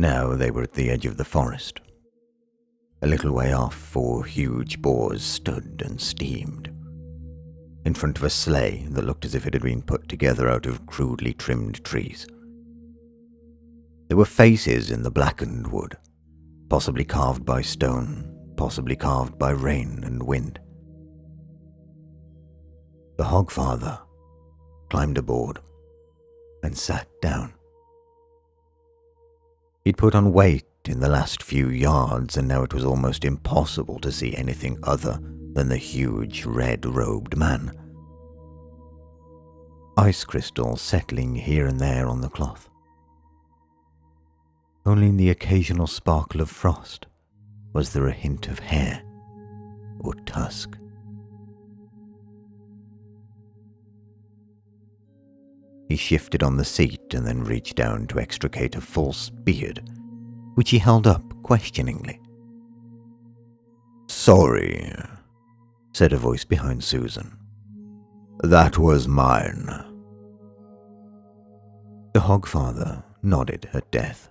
Now they were at the edge of the forest. A little way off, 4 huge boars stood and steamed, in front of a sleigh that looked as if it had been put together out of crudely trimmed trees. There were faces in the blackened wood, possibly carved by stone, possibly carved by rain and wind. The Hogfather climbed aboard and sat down. He'd put on weight in the last few yards, and now it was almost impossible to see anything other than the huge red-robed man. Ice crystals settling here and there on the cloth. Only in the occasional sparkle of frost was there a hint of hair or tusk. He shifted on the seat and then reached down to extricate a false beard, which he held up questioningly. "Sorry," said a voice behind Susan. "That was mine." The Hogfather nodded at Death,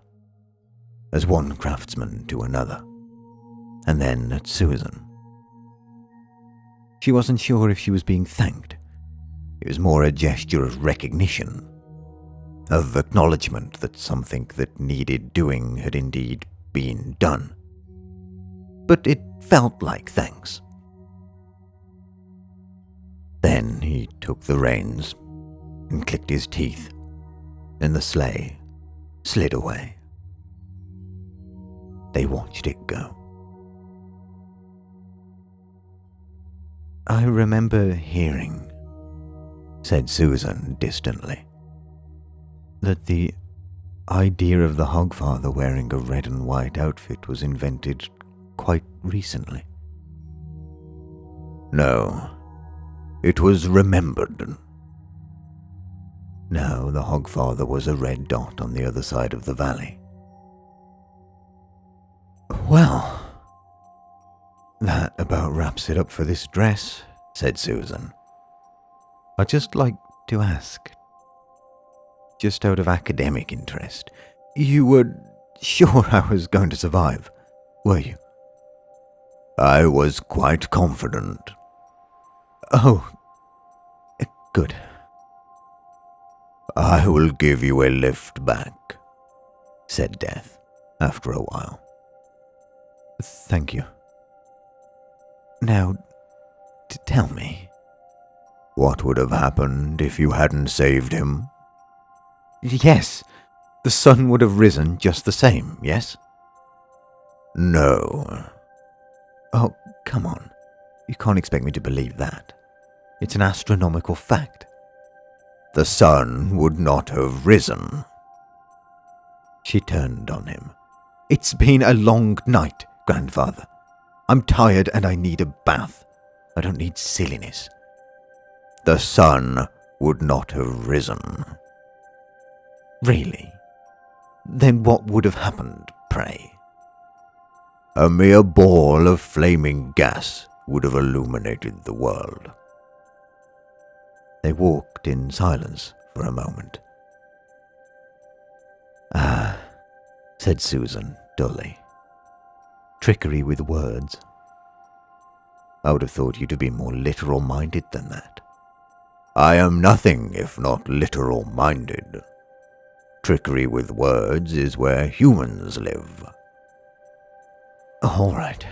as one craftsman to another, and then at Susan. She wasn't sure if she was being thanked. It was more a gesture of recognition, of acknowledgement that something that needed doing had indeed been done. But it felt like thanks. Then he took the reins and clicked his teeth, and the sleigh slid away. They watched it go. "I remember hearing," said Susan distantly, "that the idea of the Hogfather wearing a red and white outfit was invented quite recently." "No, it was remembered." Now the Hogfather was a red dot on the other side of the valley. "Well, that about wraps it up for this dress," said Susan. "I'd just like to ask, just out of academic interest, you were sure I was going to survive, were you?" "I was quite confident." "Oh, good." "I will give you a lift back," said Death after a while. "Thank you. Now, tell me, what would have happened if you hadn't saved him?" "Yes, the sun would have risen just the same, yes?" "No." "Oh, come on. You can't expect me to believe that. It's an astronomical fact." "The sun would not have risen." She turned on him. "It's been a long night, Grandfather. I'm tired and I need a bath. I don't need silliness." "The sun would not have risen." "Really? Then what would have happened, pray?" "A mere ball of flaming gas would have illuminated the world." They walked in silence for a moment. "Ah," said Susan dully. "Trickery with words. I would have thought you to be more literal-minded than that." "I am nothing if not literal-minded. Trickery with words is where humans live." "All right,"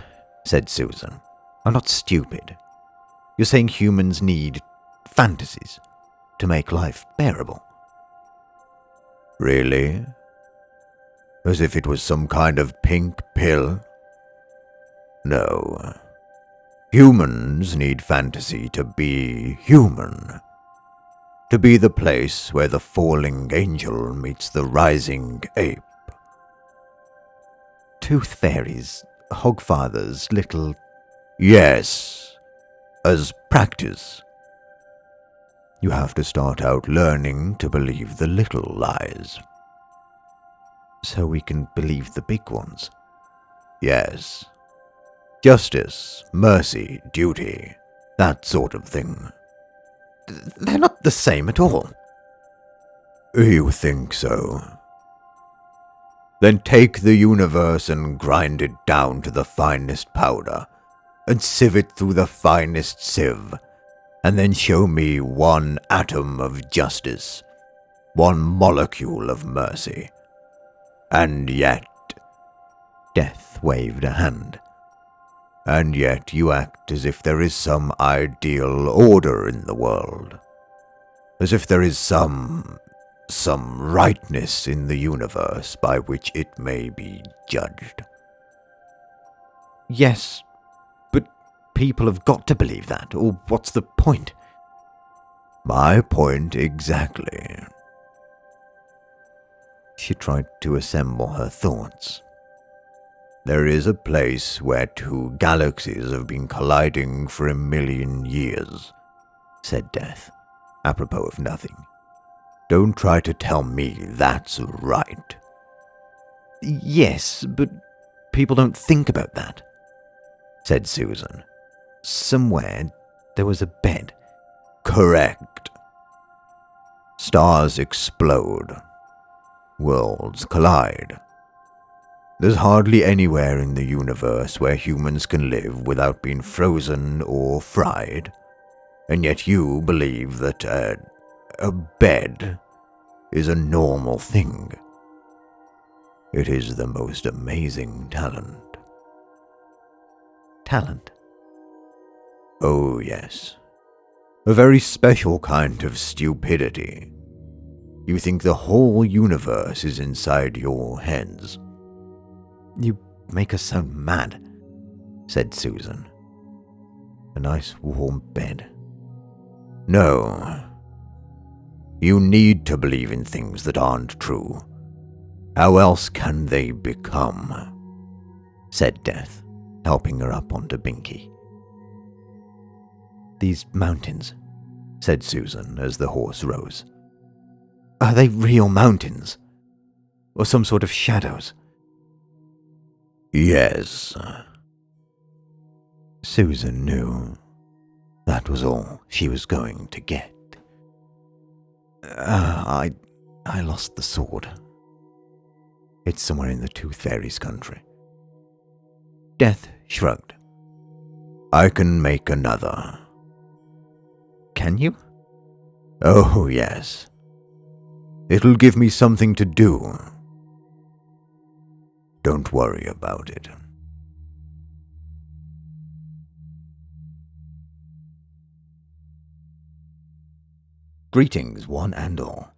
said Susan. "I'm not stupid. You're saying humans need fantasies to make life bearable." "Really? As if it was some kind of pink pill?" "No. Humans need fantasy to be human. To be the place where the falling angel meets the rising ape." "Tooth fairies, Hogfathers, little..." "Yes, as practice. You have to start out learning to believe the little lies." "So we can believe the big ones?" "Yes. Justice, mercy, duty, that sort of thing." "They're not the same at all." "You think so?" Then take the universe and grind it down to the finest powder, and sieve it through the finest sieve, and then show me one atom of justice, one molecule of mercy. And yet, Death waved a hand. And yet you act as if there is some ideal order in the world, as if there is some rightness in the universe by which it may be judged. Yes, but people have got to believe that, or what's the point? My point exactly. She tried to assemble her thoughts. There is a place where two galaxies have been colliding for 1,000,000 years, said Death, apropos of nothing. Don't try to tell me that's right. Yes, but people don't think about that, said Susan. Somewhere there was a bed. Correct. Stars explode. Worlds collide. There's hardly anywhere in the universe where humans can live without being frozen or fried, and yet you believe that a bed is a normal thing. It is the most amazing talent. Talent? Oh yes. A very special kind of stupidity. You think the whole universe is inside your heads. You make us sound mad, said Susan. A nice warm bed. No. You need to believe in things that aren't true. How else can they become? Said Death, helping her up onto Binky. These mountains, said Susan as the horse rose. Are they real mountains? Or some sort of shadows? Yes. Susan knew that was all she was going to get. I lost the sword. It's somewhere in the Tooth Fairy's country. Death shrugged. I can make another. Can you? Oh, yes. It'll give me something to do. Don't worry about it. Greetings, one and all.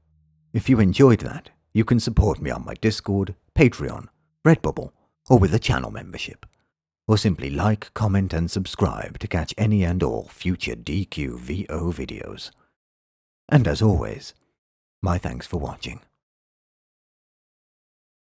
If you enjoyed that, you can support me on my Discord, Patreon, Redbubble, or with a channel membership. Or simply like, comment, and subscribe to catch any and all future DQVO videos. And as always, my thanks for watching.